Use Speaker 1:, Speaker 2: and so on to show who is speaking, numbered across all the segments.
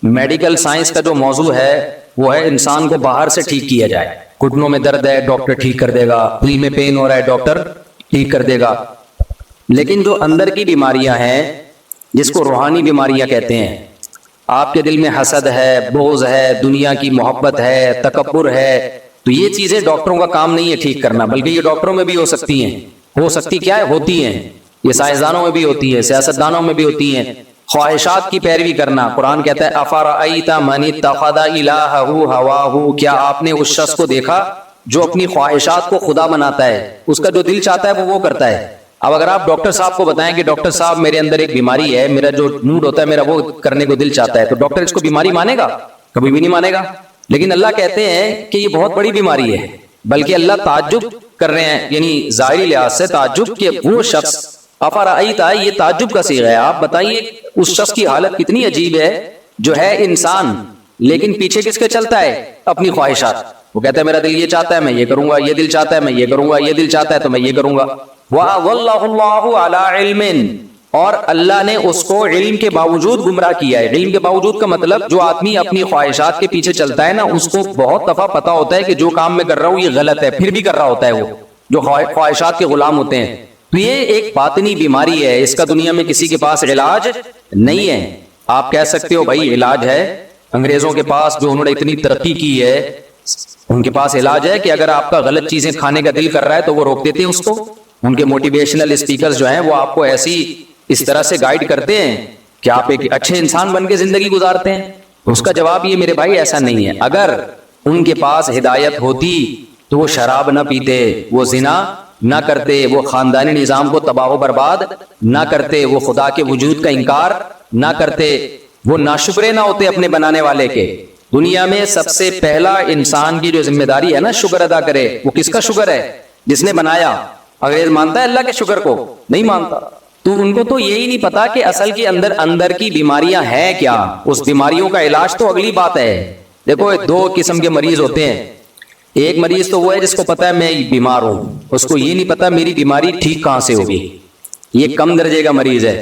Speaker 1: Medical science کا جو موضوع ہے وہ ہے انسان کو باہر سے ٹھیک کیا جائے. گھٹنوں میں درد ہے ڈاکٹر ٹھیک کر دے گا, دل میں پین ہو رہا ہے ڈاکٹر ٹھیک کر دے گا. لیکن جو اندر کی بیماریاں ہیں جس کو روحانی بیماریاں کہتے ہیں, آپ کے دل میں حسد ہے, بغض ہے, دنیا کی محبت ہے, تکبر ہے, تو یہ چیزیں ڈاکٹروں کا کام نہیں ہے ٹھیک کرنا, بلکہ یہ ڈاکٹروں میں بھی ہو سکتی ہیں. ہو سکتی کیا ہے, ہوتی ہیں. یہ سائنسدانوں میں بھی ہوتی ہے, سیاستدانوں میں بھی ہوتی ہیں. خواہشات کی پیروی کرنا. قرآن کہتا ہے افرأیت من اتخذ الہہ ہواہ, کیا آپ نے اس شخص کو دیکھا جو اپنی خواہشات کو خدا بناتا ہے, اس کا جو دل چاہتا ہے وہ کرتا ہے. اب اگر آپ ڈاکٹر صاحب کو بتائیں کہ ڈاکٹر صاحب میرے اندر ایک بیماری ہے, میرا جو موڈ ہوتا ہے میرا وہ کرنے کو دل چاہتا ہے, تو ڈاکٹر اس کو بیماری مانے گا؟ کبھی بھی نہیں مانے گا. لیکن اللہ کہتے ہیں کہ یہ بہت بڑی بیماری ہے, بلکہ اللہ تعجب کر رہے ہیں, یعنی ظاہری لحاظ سے تعجب کہ وہ شخص افرأیت, یہ تعجب کا صیغہ ہے, آپ بتائیے اس شخص کی حالت کتنی عجیب ہے جو ہے انسان لیکن پیچھے کس کے چلتا ہے؟ اپنی خواہشات. وہ کہتا ہے میرا دل یہ چاہتا ہے میں یہ کروں گا, یہ دل چاہتا ہے میں یہ کروں گا, یہ دل چاہتا ہے تو میں یہ کروں گا. وَأَضَلَّهُ اللَّهُ عَلَىٰ عِلْمٍ, اور اللہ نے اس کو علم کے باوجود گمراہ کیا ہے. علم کے باوجود کا مطلب جو آدمی اپنی خواہشات کے پیچھے چلتا ہے نا, اس کو بہت دفعہ پتا ہوتا ہے کہ جو کام میں کر رہا ہوں یہ غلط ہے, پھر بھی کر رہا ہوتا ہے. وہ جو خواہشات کے غلام ہوتے ہیں, تو یہ ایک باطنی بیماری ہے, اس کا دنیا میں کسی کے پاس علاج نہیں ہے. آپ کہہ سکتے ہو بھائی علاج ہے, انگریزوں کے پاس جو انہوں نے اتنی ترقی کی ہے ان کے پاس علاج ہے کہ اگر آپ کا غلط چیزیں کھانے کا دل کر رہا ہے تو وہ روک دیتے ہیں اس کو. ان کے موٹیویشنل اسپیکرز جو ہیں وہ آپ کو ایسی اس طرح سے گائیڈ کرتے ہیں کہ آپ ایک اچھے انسان بن کے زندگی گزارتے ہیں. اس کا جواب یہ میرے بھائی ایسا نہیں ہے. اگر ان کے پاس ہدایت ہوتی تو وہ شراب نہ پیتے, وہ زنا نہ کرتے, وہ خاندانی نظام کو تباہ و برباد نہ کرتے, وہ خدا کے وجود کا انکار نہ کرتے, وہ ناشکرے نہ ہوتے اپنے بنانے والے کے. دنیا میں سب سے پہلا انسان کی جو ذمہ داری ہے نا شکر ادا کرے, وہ کس کا شکر ہے؟ جس نے بنایا. انگریز مانتا ہے اللہ کے شکر کو؟ نہیں مانتا. تو ان کو تو یہی نہیں پتا کہ اصل کے اندر کی بیماریاں ہیں کیا. اس بیماریوں کا علاج تو اگلی بات ہے. دیکھو دو قسم کے مریض ہوتے ہیں. ایک مریض تو وہ ہے جس کو پتا ہے میں بیمار ہوں, اس کو یہ نہیں پتا میری بیماری ٹھیک کہاں سے ہوگی, یہ کم درجے کا مریض ہے.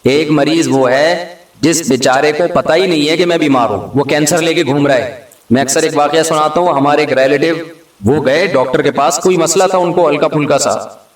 Speaker 1: ایک مریض وہ ہے جس بیچارے کو پتا ہی نہیں ہے کہ میں بیمار ہوں, وہ کینسر لے کے گھوم رہا ہے. میں اکثر ایک واقعہ سناتا ہوں, ہمارے ایک ریلیٹیو وہ گئے ڈاکٹر کے پاس, کوئی مسئلہ تھا ان کو ہلکا پھلکا سا,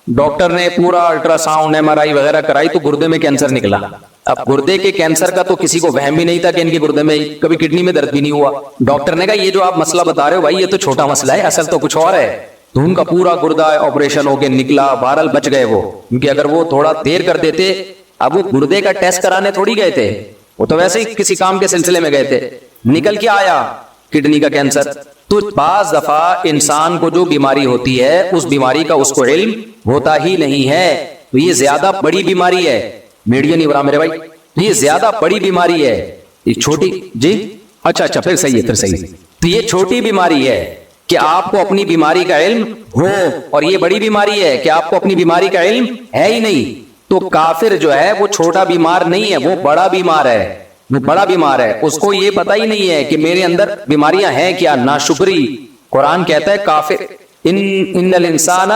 Speaker 1: ڈاکٹر نے پورا الٹرا ساؤنڈ ایم آر آئی وغیرہ کرائی تو گردے میں کینسر نکلا. اب گردے کے کینسر کا تو کسی کو وہم بھی نہیں تھا کہ ان کے گردے میں کبھی کڈنی میں درد بھی نہیں ہوا. ڈاکٹر نے کہا یہ جو آپ مسئلہ بتا رہے ہو بھائی یہ تو چھوٹا مسئلہ ہے, اصل تو کچھ اور ہے. تو ان کا پورا گردہ آپریشن ہو کے نکلا, بہرحال بچ گئے وہ, کیونکہ اگر وہ تھوڑا دیر کر دیتے, اب وہ گردے کا ٹیسٹ کرانے تھوڑی گئے تھے, وہ تو ویسے ہی کسی کام کے سلسلے میں گئے تھے, نکل کے آیا کڈنی کا کینسر. تو بعض دفعہ انسان کو جو بیماری ہوتی ہے اس بیماری کا اس کو علم ہوتا ہی نہیں ہے, تو یہ زیادہ بڑی بیماری ہے. میڈیا نہیں برا میرے بھائی, یہ زیادہ بڑی بیماری ہے. یہ چھوٹی جی اچھا پھر صحیح ہے, پھر صحیح. تو یہ چھوٹی بیماری ہے کہ آپ کو اپنی بیماری کا علم ہو, اور یہ بڑی بیماری ہے کہ آپ کو اپنی بیماری کا علم ہے ہی نہیں. تو کافر جو ہے وہ چھوٹا بیمار نہیں ہے, وہ بڑا بیمار ہے, وہ بڑا بیمار ہے. اس کو یہ پتہ ہی نہیں ہے کہ میرے اندر بیماریاں ہیں کیا. ناشکری. قرآن کہتا ہے کافر ان الانسان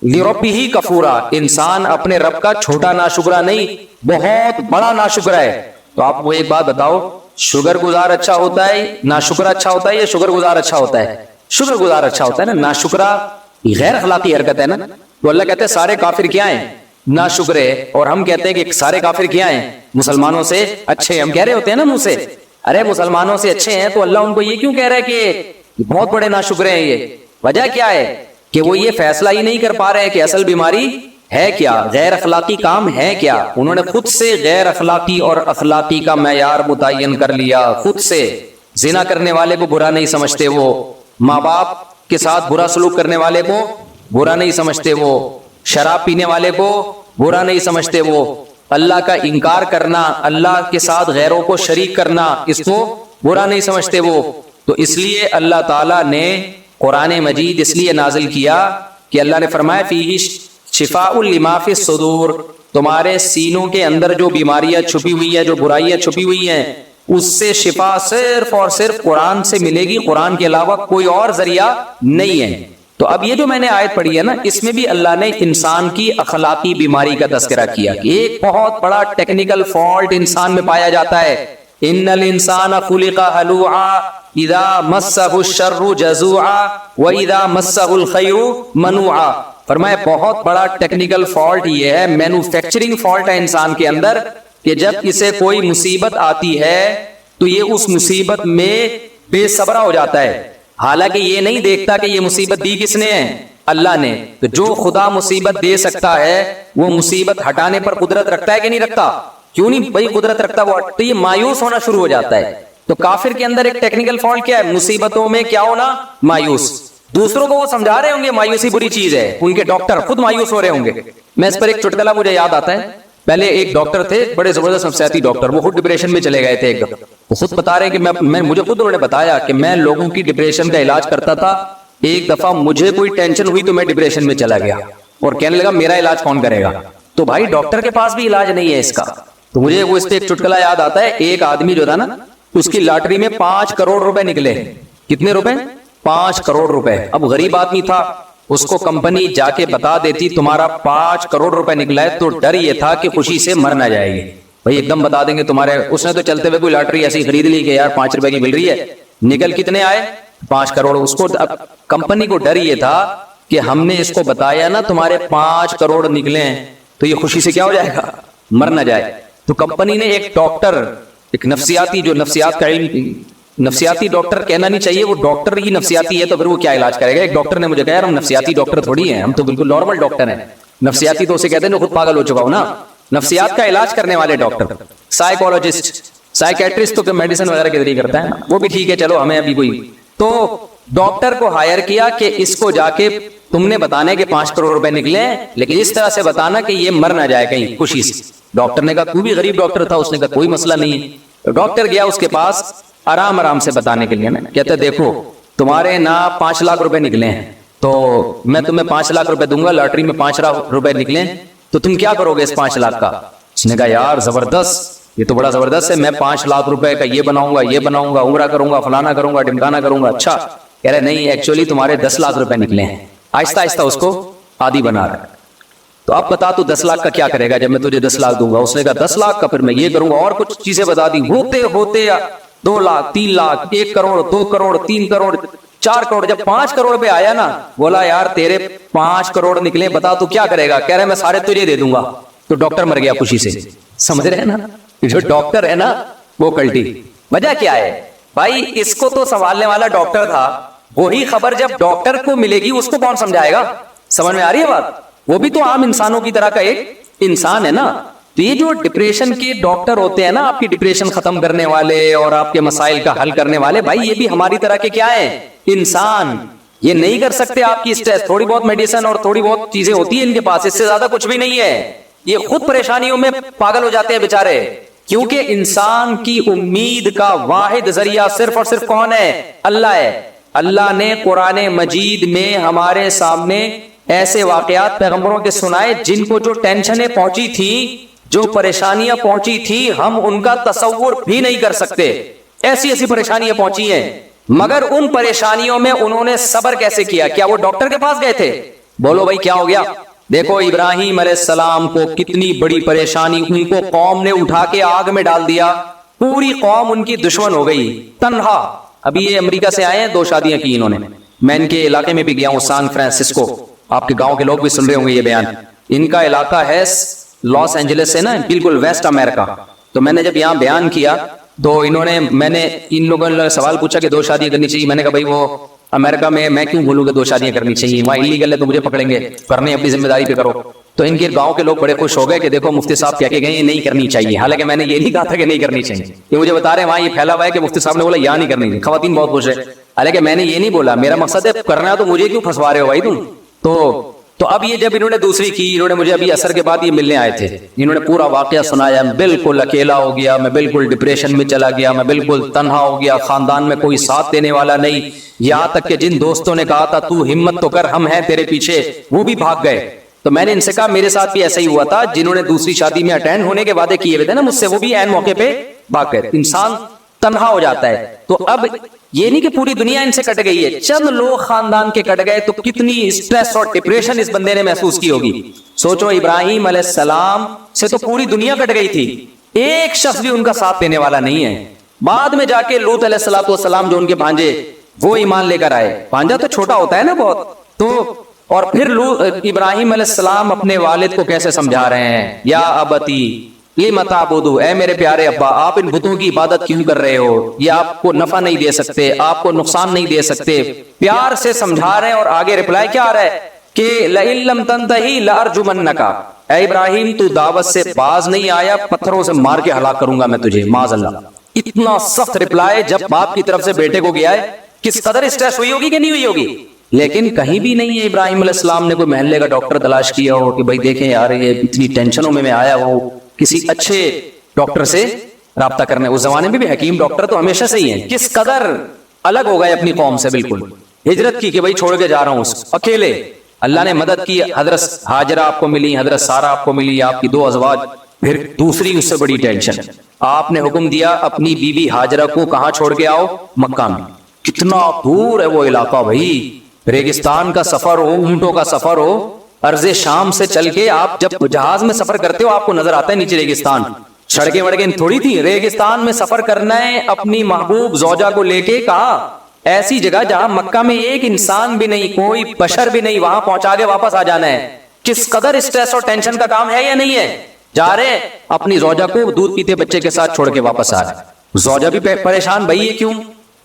Speaker 1: لربہ کفورا, انسان اپنے رب کا چھوٹا ناشکرا نہیں بہت بڑا ناشکرا ہے. تو آپ وہ ایک بات بتاؤ, شکر گزار اچھا ہوتا ہے, ناشکرا اچھا ہوتا ہے, یا شکر گزار اچھا ہوتا ہے؟ شکر گزار اچھا ہوتا ہے نا. ناشکرا غیر اخلاقی حرکت ہے نا. تو اللہ کہتے ہیں سارے کافر کیا ہیں؟ ناشکرے. اور ہم کہتے ہیں کہ سارے کافر کیا ہیں؟ مسلمانوں سے اچھے. ہم کہہ رہے ہوتے ہیں نا منہ سے, ارے مسلمانوں سے اچھے ہیں, تو اللہ ان کو یہ کیوں کہہ رہا ہے کہ بہت بڑے ناشکرے ہیں؟ یہ وجہ کیا ہے کہ وہ یہ فیصلہ ہی نہیں کر پا رہے ہیں کہ اصل بیماری ہے کیا, غیر اخلاقی کام ہے کیا. انہوں نے خود سے غیر اخلاقی اور اخلاقی کا معیار متعین کر لیا. خود سے زنا کرنے والے کو برا نہیں سمجھتے, وہ ماں باپ کے ساتھ برا سلوک کرنے والے کو برا نہیں سمجھتے, وہ شراب پینے والے کو برا نہیں سمجھتے, وہ اللہ کا انکار کرنا, اللہ کے ساتھ غیروں کو شریک کرنا, اس کو برا نہیں سمجھتے وہ. تو اس لیے اللہ تعالیٰ نے قرآن مجید اس لیے نازل کیا کہ اللہ نے فرمایا فیہ شفاء لما فی الصدور, تمہارے سینوں کے اندر جو بیماریاں چھپی ہوئی ہیں, جو برائیاں چھپی ہوئی ہیں, اس سے شفا صرف اور صرف قرآن سے ملے گی, قرآن کے علاوہ کوئی اور ذریعہ نہیں ہے. تو اب یہ جو میں نے آیت پڑھی ہے نا, اس میں بھی اللہ نے انسان کی اخلاقی بیماری کا تذکرہ کیا کہ ایک بہت بڑا ٹیکنیکل فالٹ انسان میں پایا جاتا ہے ان الانسان خلق ہلوعا اذا مسہ الشر جزوعا واذا مسہ الخیر منوعا. فرمایا بہت بڑا ٹیکنیکل فالٹ یہ ہے, مینوفیکچرنگ فالٹ ہے انسان کے اندر, کہ جب اسے کوئی مصیبت آتی ہے تو یہ اس مصیبت میں بے صبرا ہو جاتا ہے, حالانکہ یہ نہیں دیکھتا کہ یہ مصیبت دی کس نے ہے, اللہ نے. تو جو خدا مصیبت دے سکتا ہے وہ مصیبت ہٹانے پر قدرت رکھتا ہے کہ نہیں رکھتا؟ کیوں نہیں بھائی قدرت رکھتا وہ. تو یہ مایوس ہونا شروع ہو جاتا ہے. تو کافر کے اندر ایک ٹیکنیکل فالٹ کیا ہے؟ مصیبتوں میں کیا ہونا؟ مایوس. دوسروں کو وہ سمجھا رہے ہوں گے مایوسی بری چیز ہے, ان کے ڈاکٹر خود مایوس ہو رہے ہوں گے. میں اس پر ایک چٹکلا مجھے یاد آتا ہے. پہلے ایک ڈاکٹر تھے, بڑے زبردست نفسیاتی ڈاکٹر, وہ خود ڈپریشن میں چلے گئے تھے ایک دفعہ. وہ خود بتا رہے ہیں کہ مجھے خود انہوں نے بتایا کہ میں لوگوں کی ڈپریشن کا علاج کرتا تھا, ایک دفعہ مجھے کوئی ٹینشن ہوئی تو میں ڈپریشن میں چلا گیا, اور کہنے لگا میرا علاج کون کرے گا. تو بھائی ڈاکٹر کے پاس بھی علاج نہیں ہے اس کا. تو مجھے وہ اس پہ ایک چٹکلا یاد آتا ہے. ایک آدمی جو تھا نا, اس کی لاٹری میں 5 کروڑ روپے نکلے. کتنے روپے؟ 5 کروڑ روپے. اب غریب آدمی تھا, اس کو کمپنی جا کے بتا دیتی تمہارا 5 کروڑ روپے نکلا ہے, تو ڈر یہ تھا کہ خوشی سے مر نہ جائے گی. بھائی ایک دم بتا دیں گے تمہارے. اس نے تو چلتے ہوئے کوئی لاٹری ایسی خرید لی کہ یار 5 روپے کی مل رہی ہے, نکل کتنے آئے؟ 5 کروڑ. اس کو کمپنی کو ڈر یہ تھا کہ ہم نے اس کو بتایا نا تمہارے 5 کروڑ نکلے ہیں, تو یہ خوشی سے کیا ہو جائے گا؟ مر نہ جائے. تو کمپنی نے ایک ڈاکٹر, ایک نفسیاتی, جو نفسیات کا علم, نفسیاتی ڈاکٹر کہنا نہیں چاہیے, وہ ڈاکٹر ہی نفسیاتی ہے تو پھر وہ کیا علاج کرے گا. ایک ڈاکٹر نے مجھے کہا یار ہم نفسیاتی ڈاکٹر تھوڑی ہیں, ہم تو بالکل نارمل ڈاکٹر ہیں. نفسیاتی تو اسے کہتے ہیں خود پاگل ہو چکا ہوں نا. نفسیات کا علاج کرنے والے ڈاکٹر, سائیکولوجسٹ, سائیکیٹرسٹ تو میڈیسن وغیرہ کے ذریعے کرتا ہے, وہ بھی ٹھیک ہے, چلو ہمیں ابھی کوئی. تو ڈاکٹر کو ہائر کیا کہ اس کو جا کے تم نے بتانا کہ 5 کروڑ روپے نکلے ہیں, لیکن اس طرح سے بتانا کہ یہ مر نہ جائے کہیں خوشی سے. ڈاکٹر نے کہا, تو بھی غریب ڈاکٹر تھا, اس نے کہا کوئی مسئلہ نہیں ہے. ڈاکٹر گیا اس کے پاس آرام آرام سے بتانے کے لیے. کہتے دیکھو تمہارے نا 5 لاکھ روپے نکلے ہیں, تو میں تمہیں 5 لاکھ روپے دوں گا, لاٹری میں 5 لاکھ روپے نکلے, تو تم کیا کرو گے اس 5 لاکھ کا؟ اس نے کہا یار زبردست, یہ تو بڑا زبردست ہے, میں 5 لاکھ روپے کا یہ بناؤں گا, یہ بناؤں گا, عمرہ کروں گا, فلانا کروں گا, ڈمکانا کروں گا. اچھا. کہہ رہے نہیں ایکچولی تمہارے 10 لاکھ روپے نکلے ہیں. آہستہ آہستہ اس کو عادی بنا رہا ہے. تو اب بتا تو 10 لاکھ کا کیا کرے گا جب میں تجھے 10 لاکھ دوں گا؟ اس نے کہا 10 لاکھ کا پھر میں یہ کروں گا, اور کچھ چیزیں بتا دی. ہوتے ہوتے 2 لاکھ, 3 لاکھ, 1 کروڑ, 2 کروڑ, 3 کروڑ, 4 کروڑ. جب 5 کروڑ پہ آیا نا, بولا یار تیرے 5 کروڑ نکلے, بتا تو کیا کرے گا؟ کہہ رہے میں سارے تجھے دے دوں گا. تو ڈاکٹر مر گیا خوشی سے. سمجھ رہے ہیں نا, جو ڈاکٹر ہے نا وہ کلٹی. وجہ کیا ہے بھائی؟ اس کو تو سنبھالنے والا ڈاکٹر تھا, وہی خبر جب ڈاکٹر کو ملے گی اس کو کون سمجھائے گا؟ سمجھ میں آ رہی ہے بات؟ وہ بھی تو عام انسانوں کی طرح کا ایک انسان ہے نا. تو یہ جو ڈپریشن کے ڈاکٹر ہوتے ہیں نا, آپ کی ڈپریشن ختم کرنے والے اور آپ کے مسائل کا حل کرنے والے, بھائی یہ بھی ہماری طرح کے کیا ہیں؟ انسان. یہ نہیں کر سکتے آپ کی اسٹریس. تھوڑی بہت میڈیسن اور تھوڑی بہت چیزیں ہوتی ہیں ان کے پاس, اس سے زیادہ کچھ بھی نہیں ہے. یہ خود پریشانیوں میں پاگل ہو جاتے ہیں بیچارے, کیونکہ انسان کی امید کا واحد ذریعہ صرف اور صرف کون ہے؟ اللہ ہے. اللہ نے قرآن مجید میں ہمارے سامنے ایسے واقعات پیغمبروں کے سنائے جن کو جو ٹینشنیں پہنچی تھی, جو پریشانیاں پہنچی تھی, ہم ان کا تصور بھی نہیں کر سکتے. ایسی ایسی پریشانیاں پہنچی ہیں, مگر ان پریشانیوں میں انہوں نے صبر کیسے کیا؟ کیا وہ ڈاکٹر کے پاس گئے تھے؟ بولو بھائی کیا ہو گیا؟ دیکھو ابراہیم علیہ السلام کو کتنی بڑی پریشانی, ان کو قوم نے اٹھا کے آگ میں ڈال دیا, پوری قوم ان کی دشمن ہو گئی, تنہا. ابھی یہ امریکہ سے آئے ہیں, 2 شادیاں کی انہوں نے. میں ان کے علاقے میں بھی گیا ہوں, سان فرانسسکو. آپ کے گاؤں کے لوگ بھی سن رہے ہوں گے یہ بیان. ان کا علاقہ ہے لاس اینجلس سے نا, بالکل ویسٹ امریکہ. تو میں نے جب یہاں بیان کیا تو میں نے ان لوگوں نے سوال پوچھا کہ 2 شادیاں کرنی چاہیے. میں نے کہا بھائی وہ امریکہ میں کیوں بولوں کہ 2 شادیاں کرنی چاہیے, وہاں انلیگل ہے تو مجھے پکڑیں گے, کرنے اپنی ذمہ داری پہ کرو. تو ان کے گاؤں کے لوگ بڑے خوش ہو گئے کہ دیکھو مفتی صاحب کہہ کے گئے یہ نہیں کرنی چاہیے. حالانکہ میں نے یہ نہیں کہا تھا کہ نہیں کرنی چاہیے, یہ مجھے بتا رہے ہیں وہاں یہ پھیلا ہوا ہے کہ مفتی صاحب نے بولا یہاں نہیں کرنی چاہیے. خواتین بہت خوش ہے, حالانکہ میں نے یہ نہیں بولا. میرا مقصد ہے کرنا, تو مجھے کیوں پھنسوا رہے ہو بھائی تم. تو اب یہ جب انہوں نے دوسری کی, انہوں نے مجھے ابھی عصر کے بعد یہ ملنے آئے تھے, انہوں نے پورا واقعہ سنایا. میں بالکل اکیلا ہو گیا, میں بالکل ڈپریشن میں چلا گیا, میں بالکل تنہا ہو گیا, خاندان میں کوئی ساتھ دینے والا نہیں, یہاں تک کہ جن دوستوں نے کہا تھا تو ہمت تو کر, ہم ہیں تیرے پیچھے, وہ بھی بھاگ گئے. تو میں نے ان سے کہا میرے ساتھ بھی ایسا ہی ہوا تھا, جنہوں نے دوسری شادی میں اٹینڈ ہونے کے وعدے کیے ہوئے تھے نا مجھ سے, وہ بھی عین موقع پہ بھاگ گئے. انسان تنہا ہو جاتا ہے. تو اب یہ نہیں کہ پوری دنیا ان سے کٹ گئی ہے, چند لوگ خاندان کے کٹ گئے, تو کتنی اسٹریس اور ڈپریشن اس بندے نے محسوس کی ہوگی. سوچو ابراہیم علیہ السلام سے تو پوری دنیا کٹ گئی تھی, ایک شخص بھی ان کا ساتھ دینے والا نہیں ہے. بعد میں جا کے لوط علیہ الصلوۃ والسلام جو ان کے بھانجے وہ ایمان لے کر آئے. بھانجا تو چھوٹا ہوتا ہے نا بہت. تو اور پھر ابراہیم علیہ السلام اپنے والد کو کیسے سمجھا رہے ہیں, یا ابتی لم تعبدوا, اے میرے پیارے ابا آپ ان بتوں کی عبادت کیوں کر رہے ہو, یہ آپ کو نفع نہیں دے سکتے, آپ کو نقصان نہیں دے سکتے. پیار سے سمجھا رہے ہیں. اور آگے رپلائی کیا آ رہا ہے کہ لئن لم تنتہی لارجمنک, اے ابراہیم تو دعوت سے باز نہیں آیا, پتھروں سے مار کے ہلاک کروں گا میں تجھے, معاذ اللہ. اتنا سخت رپلائی جب باپ کی طرف سے بیٹے کو گیا ہے, کس قدر اسٹریس ہوئی ہوگی کہ نہیں ہوئی ہوگی. لیکن کہیں بھی نہیں ہے ابراہیم علیہ السلام نے کوئی محلے کا ڈاکٹر تلاش کیا ہو کہ بھائی دیکھیں یار یہ اتنی ٹینشنوں میں آیا ہوں, کسی اچھے ڈاکٹر سے رابطہ کرنے. اس زمانے میں بھی حکیم ڈاکٹر تو ہمیشہ سے ہی ہیں. کس قدر الگ ہو گئے اپنی قوم سے, بالکل ہجرت کی کہ بھائی چھوڑ کے جا رہا ہوں اکیلے. اللہ نے مدد کی, حضرت ہاجرہ آپ کو ملی, حضرت سارہ آپ کو ملی, آپ کی 2 ازواج. پھر دوسری اس سے بڑی ٹینشن, آپ نے حکم دیا اپنی بیوی ہاجرہ کو کہاں چھوڑ کے آؤ, مکہ میں. کتنا دور ہے وہ علاقہ بھائی, ریگستان کا سفر ہو, اونٹوں کا سفر ہو, ارض شام سے چل کے. آپ جب جہاز میں سفر کرتے ہو آپ کو نظر آتا ہے نیچے ریگستان, سڑکیں وڑکیں تھوڑی تھی. ریگستان میں سفر کرنا ہے اپنی محبوب زوجہ کو لے کے, کہاں ایسی جگہ جہاں مکہ میں ایک انسان بھی نہیں, کوئی بشر بھی نہیں, وہاں پہنچا کے واپس آ جانا ہے. کس قدر اسٹریس اور ٹینشن کا کام ہے یا نہیں ہے. جا رہے اپنی زوجہ کو دودھ پیتے بچے کے ساتھ چھوڑ کے واپس آ رہے. زوجہ بھی پریشان, بھائی یہ کیوں.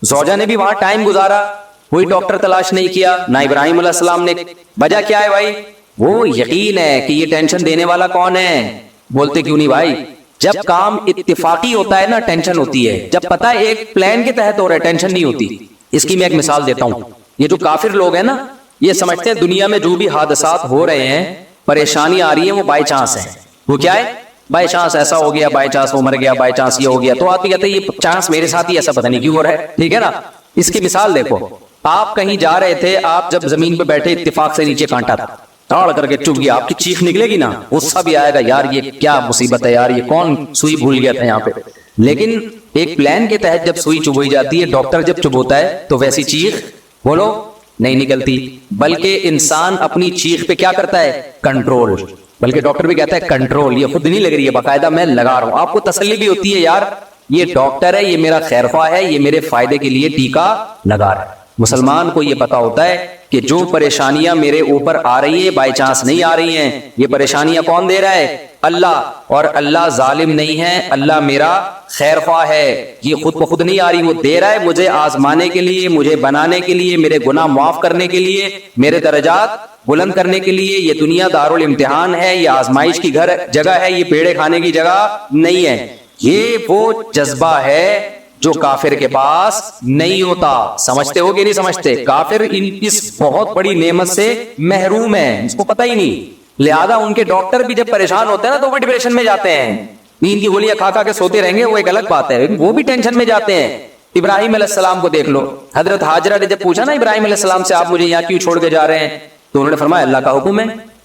Speaker 1: زوجہ نے بھی وہاں ٹائم گزارا, کوئی ڈاکٹر تلاش نہیں کیا, نہ ابراہیم علیہ السلام نے. وجہ کیا ہے بھائی, وہ یقین ہے کہ یہ ٹینشن دینے والا کون ہے. بولتے کیوں نہیں بھائی, جب کام اتفاقی ہوتا ہے نا ٹینشن ہوتی ہے, جب پتا ہے ایک پلان کے تحت ہو رہا ہے ٹینشن نہیں ہوتی. اس کی میں ایک مثال دیتا ہوں. یہ جو کافر لوگ ہیں نا, یہ سمجھتے ہیں دنیا میں جو بھی حادثات ہو رہے ہیں, پریشانی آ رہی ہے, وہ بائی چانس ہے. وہ کیا ہے, بائی چانس ایسا ہو گیا, بائی چانس وہ مر گیا, بائی چانس یہ ہو گیا. تو آدمی کہتے ہیں یہ چانس میرے ساتھ ہی ایسا پتہ نہیں کیوں ہو رہا ہے. ٹھیک ہے نا, اس کی مثال دیکھو. آپ کہیں جا رہے تھے, آپ جب زمین پہ بیٹھے اتفاق سے نیچے کانٹا تھا, تاڑ کر کے چپ گیا, آپ کی چیخ نکلے گی نا, غصہ بھی آئے گا, یار یہ کیا مصیبت ہے یار, یہ کون سوئی بھول گیا تھا یہاں پہ. لیکن ایک پلان کے تحت جب سوئی چبھائی جاتی ہے, ڈاکٹر جب چبھوتا ہے تو ویسی چیخ بولو نہیں نکلتی. بلکہ انسان اپنی چیخ پہ کیا کرتا ہے, کنٹرول. بلکہ ڈاکٹر بھی کہتا ہے کنٹرول, یہ خود نہیں لگ رہی ہے, باقاعدہ میں لگا رہا ہوں. آپ کو تسلی بھی ہوتی ہے یار یہ ڈاکٹر ہے, یہ میرا خیرخواہ ہے, یہ میرے فائدے کے لیے ٹیکا لگا رہا ہے. مسلمان کو یہ پتا ہوتا ہے کہ جو پریشانیاں میرے اوپر آ رہی ہیں بائی چانس نہیں آ رہی ہیں, یہ پریشانیاں کون دے رہا ہے, اللہ. اور اللہ ظالم نہیں ہے, اللہ میرا خیر خواہ ہے. یہ خود بخود نہیں آ رہی, وہ دے رہا ہے مجھے آزمانے کے لیے, مجھے بنانے کے لیے, میرے گناہ معاف کرنے کے لیے, میرے درجات بلند کرنے کے لیے. یہ دنیا دارالامتحان ہے, یہ آزمائش کی جگہ ہے, یہ پیڑے کھانے کی جگہ نہیں ہے. یہ وہ جذبہ ہے جو کافر کے پاس نہیں ہوتا. سمجھتے ہو کہ نہیں سمجھتے؟ کافر اس بہت بڑی نعمت سے محروم ہے, اس کو پتہ ہی نہیں. لہذا ان کے ڈاکٹر بھی جب پریشان ہوتے ہیں نا تو وہ ڈپریشن میں جاتے ہیں. نیند کی گولیاں کھا کھا کے سوتے رہیں گے, وہ ایک الگ بات ہے, وہ بھی ٹینشن میں جاتے ہیں. ابراہیم علیہ السلام کو دیکھ لو. حضرت ہاجرہ نے جب پوچھا نا ابراہیم علیہ السلام سے, آپ مجھے یہاں کیوں چھوڑ کے جا رہے ہیں, تو انہوں نے فرمایا اللہ کا حکم ہے.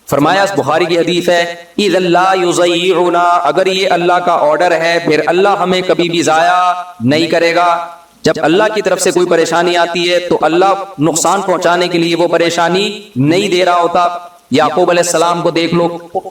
Speaker 1: فرمایا بخاری کی حدیث ہے, اذا لا یضیعنا, اگر یہ اللہ کا آرڈر ہے پھر اللہ ہمیں کبھی بھی ضائع نہیں کرے گا. جب اللہ کی طرف سے کوئی پریشانی آتی ہے تو اللہ نقصان پہنچانے کے لیے وہ پریشانی نہیں دے رہا ہوتا. یعقوب علیہ السلام کو دیکھ لو,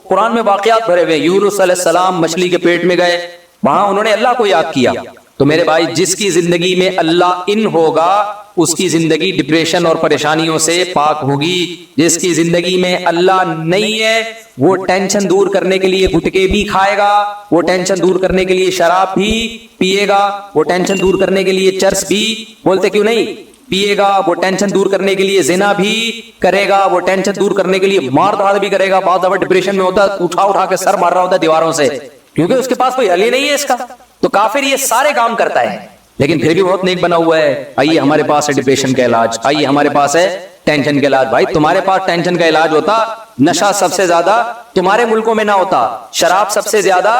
Speaker 1: قرآن میں واقعات بھرے ہوئے. یونس علیہ السلام مچھلی کے پیٹ میں گئے, وہاں انہوں نے اللہ کو یاد کیا. تو میرے بھائی جس کی زندگی میں اللہ ان ہوگا اس کی زندگی ڈپریشن اور پریشانیوں سے پاک ہوگی. جس کی زندگی میں اللہ نہیں ہے وہ ٹینشن دور کرنے کے لیے گٹکے بھی کھائے گا, وہ ٹینشن دور کرنے کے لیے شراب بھی پیے گا, وہ ٹینشن دور کرنے کے لیے چرس بھی, بولتے کیوں نہیں, پیے گا, وہ ٹینشن دور کرنے کے لیے زنا بھی کرے گا, وہ ٹینشن دور کرنے کے لیے مار دھاڑ بھی کرے گا. بعض دفعہ ڈپریشن میں ہوتا ہے اٹھا اٹھا کے سر مار رہا ہوتا ہے دیواروں سے, کیونکہ اس کے پاس کوئی حل ہی نہیں ہے اس کا. تو کافر یہ سارے کام کرتا ہے لیکن پھر بھی بہت نیک بنا ہوا ہے. آئیے ہمارے پاس ہے ڈپریشن کا علاج, آئیے ہمارے پاس ہے ٹینشن کا علاج. بھائی تمہارے پاس ٹینشن کا علاج ہوتا, نشہ سب سے زیادہ تمہارے ملکوں میں نہ ہوتا, شراب سب سے زیادہ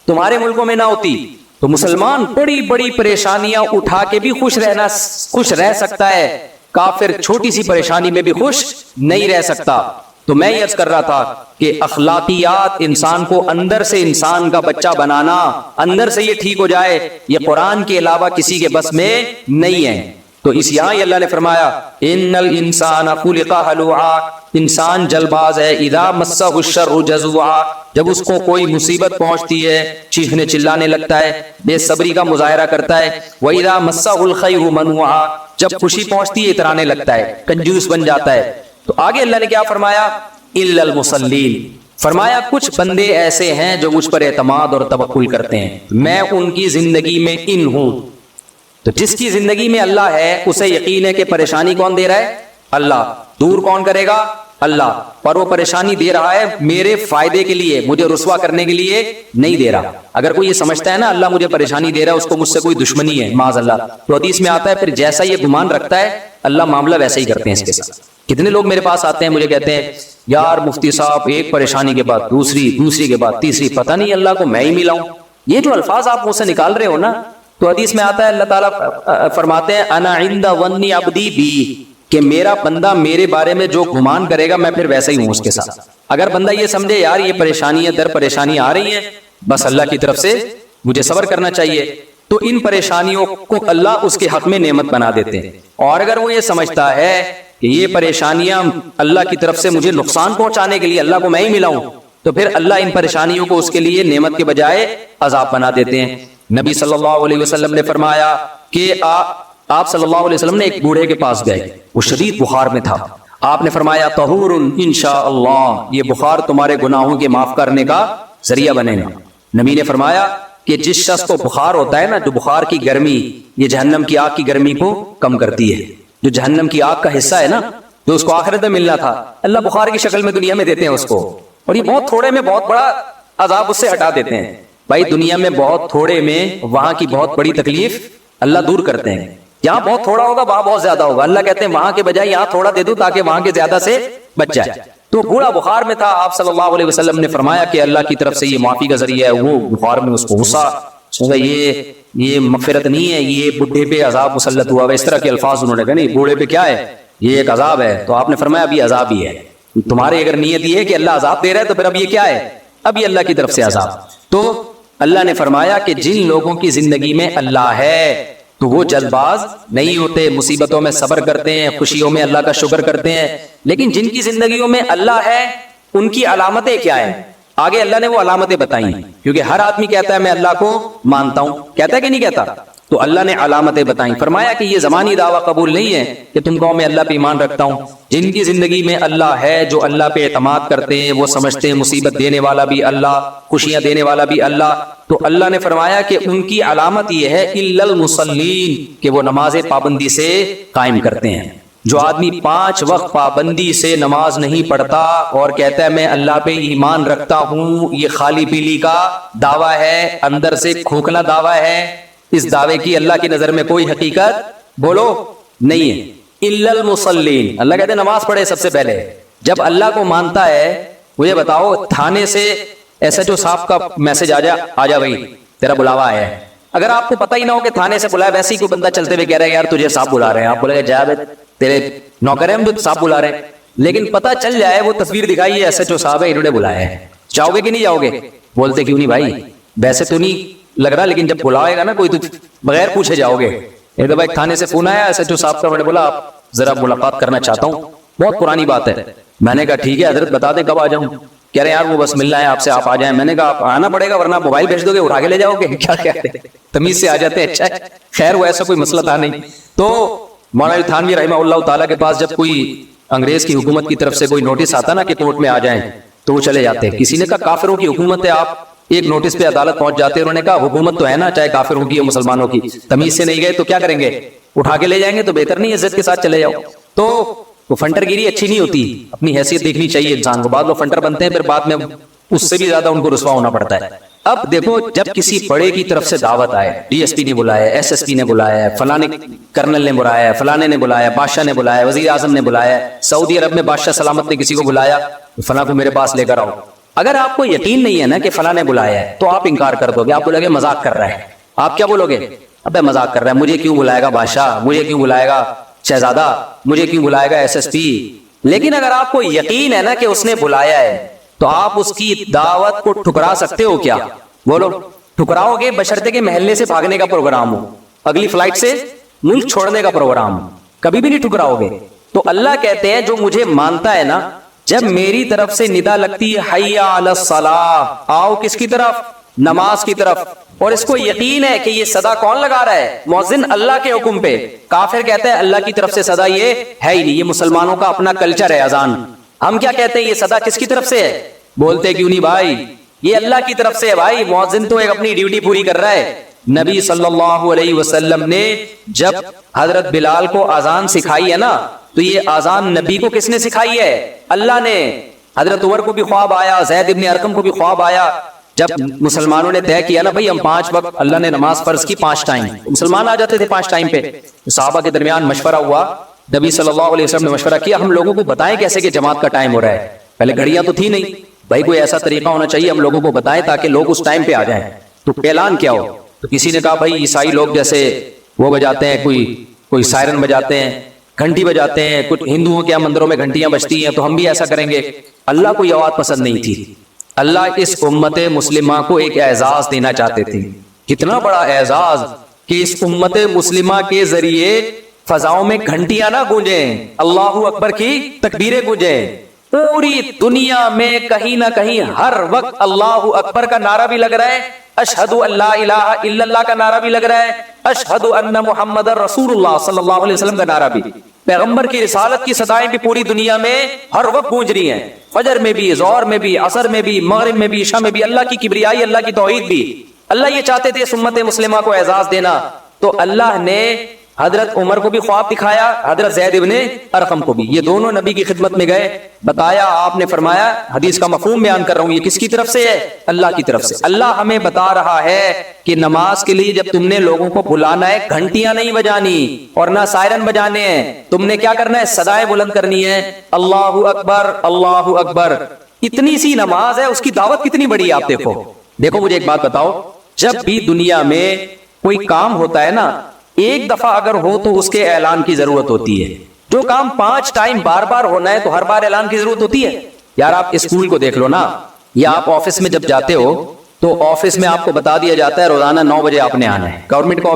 Speaker 1: تمہارے ملکوں میں نہ ہوتی. تو مسلمان بڑی بڑی پریشانیاں اٹھا کے بھی خوش رہ سکتا ہے, کافر چھوٹی سی پریشانی میں بھی خوش نہیں رہ سکتا. تو میں یہ عرض کر رہا تھا کہ اخلاقیات انسان کو اندر سے انسان کا بچہ بنانا, اندر سے یہ ٹھیک ہو جائے, یہ قرآن کے علاوہ کسی کے بس میں نہیں ہے. تو اس یہاں ہی اللہ نے فرمایا ان الانسان خلق ہلوعا، انسان جلد باز ہے، اذا مسہ الشر جزوعا، جب اس کو کوئی مصیبت پہنچتی ہے چیخنے چلانے لگتا ہے، بے صبری کا مظاہرہ کرتا ہے، واذا مسہ الخیر منوعا، جب خوشی پہنچتی ہے اترانے لگتا ہے، کنجوس بن جاتا ہے۔ تو آگے اللہ نے کیا فرمایا؟ الا المصلین، فرمایا کچھ بندے ایسے ہیں جو مجھ پر اعتماد اور توکل کرتے ہیں، میں ان کی زندگی میں ان ہوں۔ تو جس کی زندگی میں اللہ ہے اسے یقین ہے کہ پریشانی کون دے رہا ہے؟ اللہ۔ دور کون کرے گا؟ اللہ۔ پر وہ پریشانی دے رہا ہے میرے فائدے کے لیے، مجھے رسوا کرنے کے لیے نہیں دے رہا۔ اگر کوئی یہ سمجھتا ہے نا اللہ مجھے پریشانی دے رہا ہے اس کو مجھ سے کوئی دشمنی ہے معاذ اللہ، تو حدیث میں آتا ہے پھر جیسا یہ گمان رکھتا ہے اللہ معاملہ ویسا ہی کرتے ہیں اس کے ساتھ۔ کتنے لوگ میرے پاس آتے ہیں مجھے کہتے ہیں یار مفتی صاحب ایک پریشانی کے بعد دوسری کے بعد تیسری، پتہ نہیں اللہ کو میں ہی ملا ہوں۔ یہ جو الفاظ آپ منہ سے نکال رہے ہو نا، تو حدیث میں آتا ہے اللہ تعالیٰ فرماتے ہیں انا عند ظن عبدی بی، کہ میرا بندہ میرے بارے میں جو گمان کرے گا میں پھر ویسا ہی ہوں اس کے ساتھ۔ اگر بندہ یہ سمجھے یار یہ پریشانیاں در پریشانیاں آ رہی ہیں، بس اللہ کی طرف سے مجھے صبر کرنا چاہیے، تو ان پریشانیوں کو اللہ اس کے حق میں نعمت بنا دیتے ہیں۔ اور اگر وہ یہ سمجھتا ہے کہ یہ پریشانیاں اللہ کی طرف سے مجھے نقصان پہنچانے کے لیے اللہ کو میں ہی ملا ہوں، تو پھر اللہ ان پریشانیوں کو اس کے لیے نعمت کے بجائے عذاب بنا دیتے ہیں۔ نبی صلی اللہ علیہ وسلم نے فرمایا کہ آپ صلی اللہ علیہ وسلم نے ایک بوڑھے کے پاس گئے، وہ شدید بخار میں تھا۔ آپ نے فرمایا طہور انشاءاللہ، یہ بخار تمہارے گناہوں کے معاف کرنے کا ذریعہ بنے گا۔ نبی نے فرمایا کہ جس شخص کو بخار ہوتا ہے نا، جو بخار کی گرمی یہ جہنم کی آگ کی گرمی کو کم کرتی ہے، جو جہنم کی آگ کا حصہ ہے نا جو اس کو آخرت میں ملنا تھا، اللہ بخار کی شکل میں دنیا میں دیتے ہیں اس کو، اور یہ بہت تھوڑے میں بہت بڑا عذاب اس سے ہٹا دیتے ہیں۔ بھائی دنیا میں بہت تھوڑے میں وہاں کی بہت بڑی تکلیف اللہ دور کرتے ہیں۔ یہاں بہت تھوڑا ہوگا وہاں بہت زیادہ ہوگا، اللہ کہتے ہیں وہاں کے بجائے یہاں تھوڑا دے دو تاکہ وہاں کے زیادہ سے بچ جائے۔ تو بوڑھا بخار میں تھا، آپ صلی اللہ علیہ وسلم نے فرمایا کہ اللہ کی طرف سے یہ معافی کا ذریعہ ہے۔ وہ بخار میں اس کو غصہ، یہ مغفرت نہیں ہے، یہ بڈھے پہ عذاب مسلط ہوا ہے، اس طرح کے الفاظ انہوں نے کہا، نہیں بوڑھے پہ کیا ہے، یہ ایک عذاب ہے۔ تو آپ نے فرمایا اب یہ عذاب ہی ہے، تمہاری اگر نیت یہ ہے کہ اللہ عذاب دے رہا ہے تو پھر اب یہ کیا ہے، اب یہ اللہ کی طرف سے عذاب۔ تو اللہ نے فرمایا کہ جن لوگوں کی زندگی میں اللہ ہے تو وہ جلد باز نہیں ہوتے، مصیبتوں میں صبر کرتے ہیں، خوشیوں میں اللہ کا شکر کرتے ہیں۔ لیکن جن کی زندگیوں میں اللہ ہے ان کی علامتیں کیا ہیں؟ آگے اللہ نے وہ علامتیں بتائی، کیونکہ ہر آدمی کہتا ہے میں اللہ کو مانتا ہوں، کہتا ہے کہ نہیں کہتا؟ تو اللہ نے علامتیں بتائیں، فرمایا کہ یہ زمانی دعویٰ قبول نہیں ہے کہ تم کہو میں اللہ پہ ایمان رکھتا ہوں۔ جن کی زندگی میں اللہ ہے، جو اللہ پہ اعتماد کرتے ہیں، وہ سمجھتے ہیں مصیبت دینے والا بھی اللہ، خوشیاں دینے والا بھی اللہ، تو اللہ نے فرمایا کہ ان کی علامت یہ ہے الا المصلین، کہ وہ نماز پابندی سے قائم کرتے ہیں۔ جو آدمی 5 وقت پابندی سے نماز نہیں پڑھتا اور کہتا ہے میں اللہ پہ ایمان رکھتا ہوں، یہ خالی پیلی کا دعویٰ ہے، اندر سے کھوکھلا دعویٰ ہے، اس دعوے کی اللہ کی نظر میں کوئی حقیقت بولو نہیں ہے۔ الا المصلین، اللہ کہتے ہیں نماز پڑھے سب سے پہلے۔ جب اللہ کو مانتا ہے، مجھے بتاؤ تھانے سے ایس ایچ او صاحب کا میسج آ جا بھائی تیرا بلاوا آیا ہے، اگر آپ کو پتہ ہی نہ ہو کہ تھانے سے بلایا، ویسے ہی کوئی بندہ چلتے ہوئے کہہ رہا ہے یار تجھے صاحب بلا رہے ہیں، آپ بولے گا جا تیرے نوکر ہیں ہم جو صاحب بلا رہے ہیں، لیکن پتہ چل جائے وہ تصویر دکھائی ہے ایس ایچ او صاحب ہے انہوں نے بلایا ہے، جاؤ گے کہ نہیں جاؤ گے؟ بولتے کیوں نہیں بھائی، ویسے تو نہیں لگ رہا لیکن جب بلائے گا نا کوئی تو بغیر پوچھے جاؤ گے۔ ایک دفعہ ایک تھانے سے فون آیا ایس ایچ او صاحب کا، میں نے بولا آپ ذرا ملاقات کرنا چاہتا ہوں، بہت پرانی بات ہے۔ میں نے کہا ٹھیک ہے حضرت بتا دیں کب آ جاؤں؟ کہہ رہے ہیں یار وہ بس ملنا ہے آپ سے، آپ آ جائیں۔ میں نے کہا آپ آنا پڑے گا ورنہ موبائل بھیج دو گے اٹھا کے لے جاؤ گے، کیا کہتے ہیں تمیز سے آ جاتے ہیں، اچھا ہے خیر وہ ایسا کوئی مسئلہ تھا نہیں۔ تو مولانا تھانوی رحمہ اللہ تعالیٰ کے پاس جب کوئی انگریز کی حکومت کی طرف سے کوئی نوٹس آتا نا کہ کورٹ میں آ جائیں تو وہ چلے جاتے ہیں۔ کسی نے کہا کافروں کی حکومت ہے، آپ ایک نوٹس پہ عدالت پہنچ جاتے ہیں۔ انہوں نے کہا حکومت تو ہے نا، چاہے کافروں کی یا مسلمانوں کی، تمیز سے نہیں گئے تو کیا کریں گے، اٹھا کے لے جائیں گے، تو بہتر نہیں عزت کے ساتھ چلے جاؤ۔ تو وہ فنٹر گیری اچھی نہیں ہوتی، اپنی حیثیت دیکھنی چاہیے انسان کو۔ بعد لوگ فنٹر بنتے ہیں پھر بعد میں اس سے بھی زیادہ ان کو رسوا ہونا پڑتا ہے۔ اب دیکھو جب کسی بڑے کی طرف سے دعوت آئے، ڈی ایس پی نے بلایا، ایس ایس پی نے بلایا، فلانے کرنل نے بلایا، فلانے نے بلایا، بادشاہ نے بلایا، وزیر اعظم نے بلایا، سعودی عرب میں بادشاہ سلامت نے کسی کو بلایا، فلاں کو میرے پاس لے کر آؤ۔ اگر آپ کو یقین نہیں ہے نا کہ فلاں نے بلایا ہے تو آپ انکار کر دو گے، آپ بولو گے مذاق کر رہا ہے۔ آپ کیا بولو گے؟ ابے مذاق کر رہا ہے، مجھے کیوں بلائے گا بادشاہ، مجھے کیوں بلائے گا شہزادہ، مجھے کیوں بلائے گا ایس ایس پی۔ لیکن اگر آپ کو یقین ہے نا کہ اس نے بلایا ہے تو آپ اس کی دعوت کو ٹھکرا سکتے ہو کیا؟ بولو ٹھکراؤ گے، بشرطے کہ محلے سے بھاگنے کا پروگرام ہو، اگلی فلائٹ سے ملک چھوڑنے کا پروگرام، کبھی بھی نہیں ٹھکراؤ گے۔ تو اللہ کہتے ہیں جو مجھے مانتا ہے نا، جب میری طرف سے ندا لگتی ہے حی علی الصلاۃ، آؤ کس کی طرف؟ نماز کی طرف، اور اس کو یقین ہے کہ یہ صدا کون لگا رہا ہے؟ مؤذن اللہ کے حکم پہ۔ کافر کہتا ہے اللہ کی طرف سے صدا یہ ہے ہی نہیں، یہ مسلمانوں کا اپنا کلچر ہے اذان۔ ہم کیا کہتے ہیں؟ یہ صدا کس کی طرف سے ہے؟ بولتے کیوں نہیں بھائی؟ یہ اللہ کی طرف سے ہے بھائی، مؤذن تو ایک اپنی ڈیوٹی پوری کر رہا ہے۔ نبی صلی اللہ علیہ وسلم نے جب حضرت بلال کو اذان سکھائی ہے نا، تو یہ اذان نبی کو کس نے سکھائی ہے؟ اللہ نے۔ حضرت عمر کو بھی خواب آیا، زید ابن ارقم کو بھی خواب آیا، جب مسلمانوں نے طے کیا نا بھائی ہم 5 وقت، اللہ نے نماز فرض کی 5 ٹائم، مسلمان آ جاتے تھے 5 ٹائم پہ۔ صحابہ کے درمیان مشورہ ہوا، نبی صلی اللہ علیہ وسلم نے مشورہ کیا ہم لوگوں کو بتائیں کیسے کہ جماعت کا ٹائم ہو رہا ہے۔ پہلے گھڑیاں تو تھی نہیں بھائی، کوئی ایسا طریقہ ہونا چاہیے ہم لوگوں کو بتائیں تاکہ لوگ اس ٹائم پہ آ جائیں۔ تو اعلان کیا ہو؟ تو کسی نے کہا بھائی عیسائی لوگ جیسے وہ بجاتے ہیں، کوئی سائرن بجاتے ہیں، گھنٹی بجاتے ہیں، کچھ ہندوؤں کے مندروں میں گھنٹیاں بجتی ہیں تو ہم بھی ایسا کریں گے۔ اللہ کو یہ بات پسند نہیں تھی۔ اللہ اس امت مسلمہ کو ایک اعزاز دینا چاہتے تھے۔ کتنا بڑا اعزاز کہ اس امت مسلمہ کے ذریعے فضاؤں میں گھنٹیاں نہ گونجیں، اللہ اکبر کی تکبیریں گونجیں۔ پوری دنیا میں کہیں نہ کہیں ہر وقت اللہ اکبر کا نعرہ بھی لگ رہا ہے، اشہد ان لا الہ الا اللہ کا نعرہ بھی لگ رہا ہے، اشہد ان محمد رسول اللہ صلی اللہ علیہ وسلم کا نعرہ بھی۔ پیغمبر کی رسالت کی صدائیں بھی پوری دنیا میں ہر وقت گونج رہی ہیں، فجر میں بھی، ظہر میں بھی، عصر میں بھی، مغرب میں بھی، عشاء میں بھی، اللہ کی کبریائی، اللہ کی توحید بھی۔ اللہ یہ چاہتے تھے اس امت مسلمہ کو اعزاز دینا، تو اللہ نے حضرت عمر کو بھی خواب دکھایا، حضرت زید ابن ارقم کو بھی۔ یہ دونوں نبی کی خدمت میں گئے، بتایا، آپ نے فرمایا، حدیث کا مفہوم بیان کر رہا ہوں، یہ کس کی طرف سے ہے؟ اللہ کی طرف سے۔ اللہ ہمیں بتا رہا ہے کہ نماز کے لیے جب تم نے لوگوں کو بلانا ہے، گھنٹیاں نہیں بجانی اور نہ سائرن بجانے ہیں، تم نے کیا کرنا ہے؟ صدائیں بلند کرنی ہے، اللہ اکبر اللہ اکبر۔ اتنی سی نماز ہے، اس کی دعوت کتنی بڑی ہے آپ دیکھو مجھے ایک بات بتاؤ، جب بھی دنیا میں کوئی کام ہوتا ہے نا، ایک دفعہ اگر ہو تو اس کے اعلان کی ضرورت ہوتی ہے۔ جو کام 5 ٹائم بار بار ہونا ہے تو ہر بار اعلان کی ضرورت ہوتی ہے۔ یار آپ اسکول کو دیکھ لو نا، یا آپ آفس میں جب جاتے ہو تو آفس میں آپ کو بتا دیا جاتا ہے روزانہ 9 بجے آپ نے آنا ہے، گورنمنٹ کا